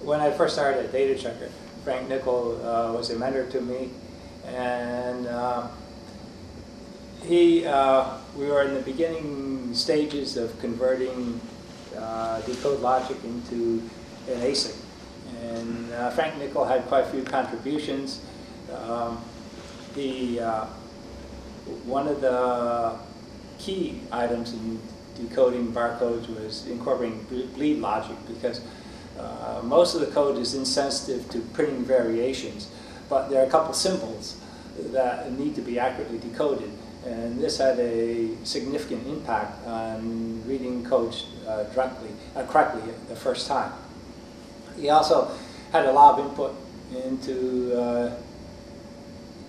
when I first started at Datachecker, Frank Nickl was a mentor to me, and we were in the beginning stages of converting decode logic into an ASIC. And Frank Nickl had quite a few contributions. One of the key items in decoding barcodes was incorporating bleed logic, because most of the code is insensitive to printing variations, but there are a couple symbols that need to be accurately decoded, and this had a significant impact on reading codes correctly the first time. He also had a lot of input into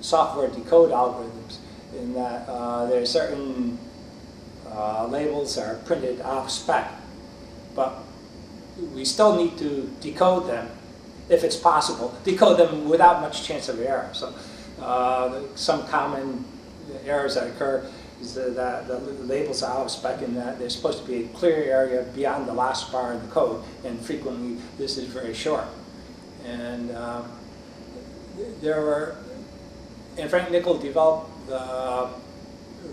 software decode algorithms, in that there are certain labels that are printed off spec, but we still need to decode them, if it's possible, decode them without much chance of error. So some common errors that occur is that the labels are out of spec, in that there's supposed to be a clear area beyond the last bar in the code, and frequently this is very short. And Frank Nickl developed the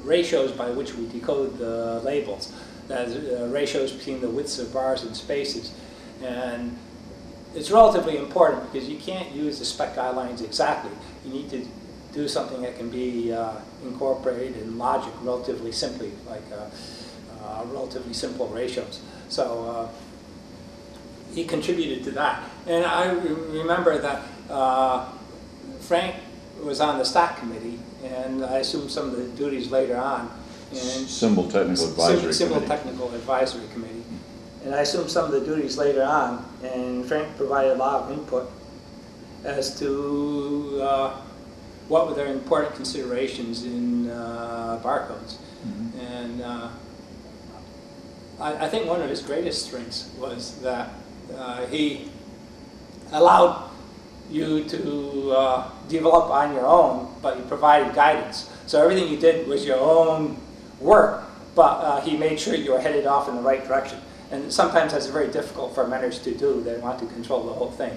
ratios by which we decode the labels. That is, ratios between the widths of bars and spaces. And it's relatively important, because you can't use the spec guidelines exactly. You need to do something that can be incorporated in logic relatively simply, like relatively simple ratios. So he contributed to that. And I remember that Frank was on the stack committee, and I assumed some of the duties later on. Symbol Technical Advisory Committee. And I assumed some of the duties later on, and Frank provided a lot of input as to what were their important considerations in barcodes. Mm-hmm. And I think one of his greatest strengths was that he allowed you to develop on your own, but he provided guidance. So everything you did was your own work, but he made sure you were headed off in the right direction. And sometimes that's very difficult for mentors to do. They want to control the whole thing.